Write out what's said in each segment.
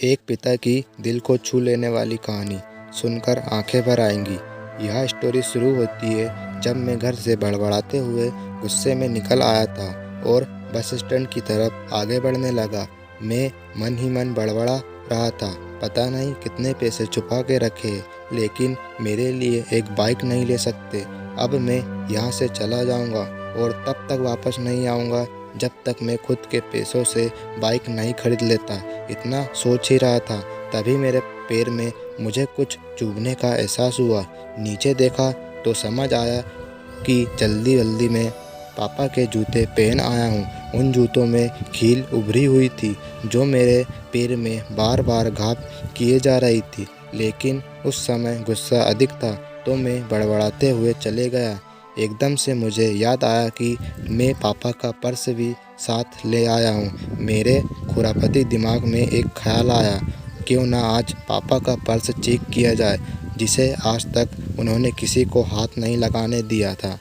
एक पिता की दिल को छू लेने वाली कहानी सुनकर आंखें भर आएंगी। यह स्टोरी शुरू होती है जब मैं घर से बड़बड़ाते हुए गुस्से में निकल आया था और बस स्टैंड की तरफ आगे बढ़ने लगा। मैं मन ही मन बड़बड़ा रहा था, पता नहीं कितने पैसे छुपा के रखे, लेकिन मेरे लिए एक बाइक नहीं ले सकते। अब मैं यहाँ से चला जाऊँगा और तब तक वापस नहीं आऊँगा जब तक मैं खुद के पैसों से बाइक नहीं खरीद लेता। इतना सोच ही रहा था, तभी मेरे पैर में मुझे कुछ चुभने का एहसास हुआ। नीचे देखा तो समझ आया कि जल्दी जल्दी में पापा के जूते पहन आया हूँ। उन जूतों में कील उभरी हुई थी जो मेरे पैर में बार बार घाव किए जा रही थी, लेकिन उस समय गुस्सा अधिक था तो मैं बड़बड़ाते हुए चले गया। एकदम से मुझे याद आया कि मैं पापा का पर्स भी साथ ले आया हूँ। मेरे खुरापती दिमाग में एक ख्याल आया, क्यों ना आज पापा का पर्स चेक किया जाए, जिसे आज तक उन्होंने किसी को हाथ नहीं लगाने दिया था।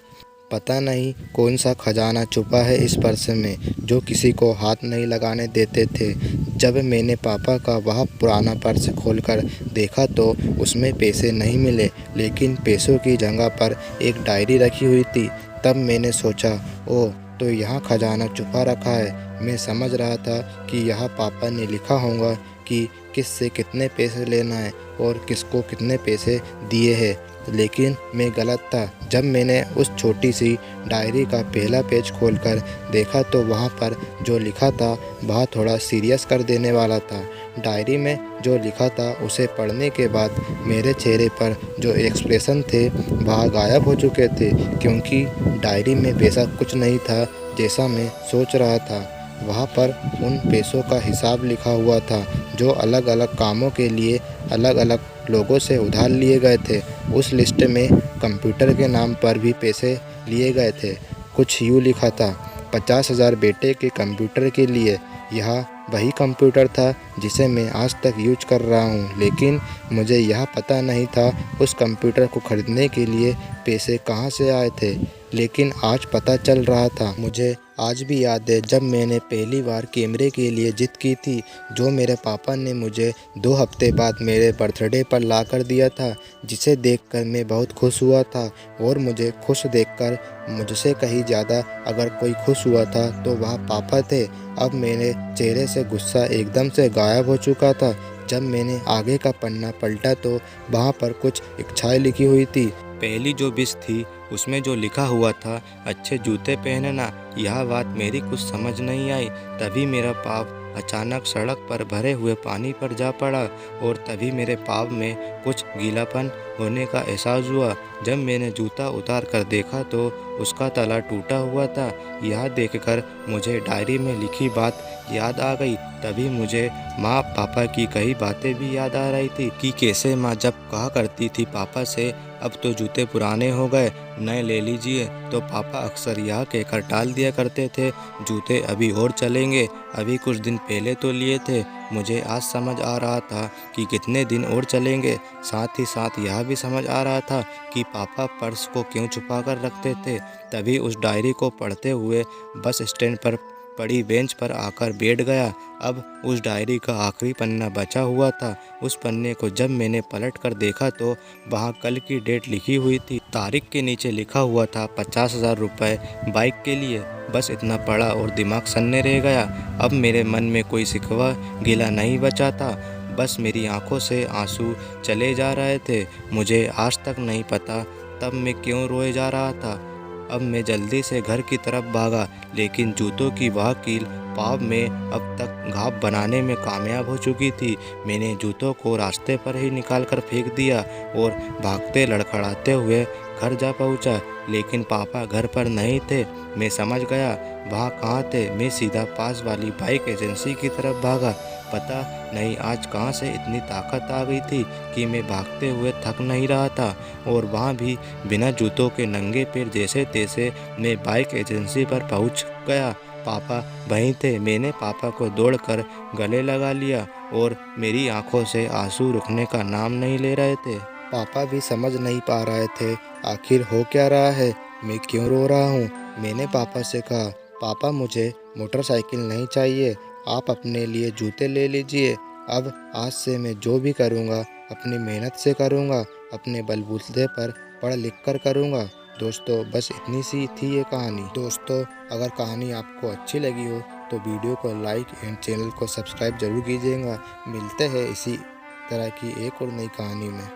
पता नहीं कौन सा खजाना छुपा है इस पर्स में जो किसी को हाथ नहीं लगाने देते थे। जब मैंने पापा का वह पुराना पर्स खोलकर देखा तो उसमें पैसे नहीं मिले, लेकिन पैसों की जगह पर एक डायरी रखी हुई थी। तब मैंने सोचा, ओह, तो यहाँ खजाना छुपा रखा है। मैं समझ रहा था कि यह पापा ने लिखा होगा कि किससे कितने पैसे लेना है और किसको कितने पैसे दिए हैं, लेकिन मैं गलत था। जब मैंने उस छोटी सी डायरी का पहला पेज खोलकर देखा तो वहाँ पर जो लिखा था वह थोड़ा सीरियस कर देने वाला था। डायरी में जो लिखा था उसे पढ़ने के बाद मेरे चेहरे पर जो एक्सप्रेशन थे वह गायब हो चुके थे, क्योंकि डायरी में वैसा कुछ नहीं था जैसा मैं सोच रहा था। वहाँ पर उन पैसों का हिसाब लिखा हुआ था जो अलग अलग कामों के लिए अलग अलग लोगों से उधार लिए गए थे। उस लिस्ट में कंप्यूटर के नाम पर भी पैसे लिए गए थे। कुछ यूँ लिखा था, 50,000 बेटे के कंप्यूटर के लिए। यह वही कंप्यूटर था जिसे मैं आज तक यूज कर रहा हूँ, लेकिन मुझे यह पता नहीं था उस कंप्यूटर को खरीदने के लिए पैसे कहाँ से आए थे। लेकिन आज पता चल रहा था। मुझे आज भी याद है जब मैंने पहली बार कैमरे के लिए जिद की थी, जो मेरे पापा ने मुझे 2 हफ्ते बाद मेरे बर्थडे पर ला कर दिया था, जिसे देखकर मैं बहुत खुश हुआ था। और मुझे खुश देखकर मुझसे कहीं ज़्यादा अगर कोई खुश हुआ था तो वह पापा थे। अब मेरे चेहरे से गुस्सा एकदम से गायब हो चुका था। जब मैंने आगे का पन्ना पलटा तो वहाँ पर कुछ इच्छाएं लिखी हुई थी। पहली जो विश थी उसमें जो लिखा हुआ था, अच्छे जूते पहनना। यह बात मेरी कुछ समझ नहीं आई। तभी मेरा पाँव अचानक सड़क पर भरे हुए पानी पर जा पड़ा और तभी मेरे पाँव में कुछ गीलापन होने का एहसास हुआ। जब मैंने जूता उतार कर देखा तो उसका तला टूटा हुआ था। यह देखकर मुझे डायरी में लिखी बात याद आ गई। तभी मुझे माँ पापा की कई बातें भी याद आ रही थी कि कैसे माँ जब कहा करती थी पापा से, अब तो जूते पुराने हो गए, नए ले लीजिए, तो पापा अक्सर यह कहकर टाल दिया करते थे, जूते अभी और चलेंगे, अभी कुछ दिन पहले तो लिए थे। मुझे आज समझ आ रहा था कि कितने दिन और चलेंगे। साथ ही साथ यह भी समझ आ रहा था कि पापा पर्स को क्यों छुपा कर रखते थे। तभी उस डायरी को पढ़ते हुए बस स्टैंड पर पड़ी बेंच पर आकर बैठ गया। अब उस डायरी का आखिरी पन्ना बचा हुआ था। उस पन्ने को जब मैंने पलट कर देखा तो वहाँ कल की डेट लिखी हुई थी। तारीख के नीचे लिखा हुआ था 50,000 रुपये बाइक के लिए। बस इतना पढ़ा और दिमाग सन्ने रह गया। अब मेरे मन में कोई शिकवा गिला नहीं बचा था, बस मेरी आंखों से आंसू चले जा रहे थे। मुझे आज तक नहीं पता तब मैं क्यों रोए जा रहा था। अब मैं जल्दी से घर की तरफ भागा, लेकिन जूतों की वह कील पाँव में अब तक घाव बनाने में कामयाब हो चुकी थी। मैंने जूतों को रास्ते पर ही निकाल कर फेंक दिया और भागते लड़खड़ाते हुए घर जा पहुंचा, लेकिन पापा घर पर नहीं थे। मैं समझ गया वहाँ कहाँ थे। मैं सीधा पास वाली बाइक एजेंसी की तरफ भागा। पता नहीं आज कहाँ से इतनी ताकत आ गई थी कि मैं भागते हुए थक नहीं रहा था, और वहाँ भी बिना जूतों के नंगे पैर जैसे तैसे मैं बाइक एजेंसी पर पहुँच गया। पापा वहीं थे। मैंने पापा को दौड़कर गले लगा लिया और मेरी आंखों से आंसू रुकने का नाम नहीं ले रहे थे। पापा भी समझ नहीं पा रहे थे आखिर हो क्या रहा है, मैं क्यों रो रहा हूँ। मैंने पापा से कहा, पापा मुझे मोटरसाइकिल नहीं चाहिए, आप अपने लिए जूते ले लीजिए। अब आज से मैं जो भी करूँगा अपनी मेहनत से करूँगा, अपने बलबूते पर पढ़ लिख कर करूँगा। दोस्तों बस इतनी सी थी ये कहानी। दोस्तों अगर कहानी आपको अच्छी लगी हो तो वीडियो को लाइक एंड चैनल को सब्सक्राइब जरूर कीजिएगा। मिलते हैं इसी तरह की एक और नई कहानी में।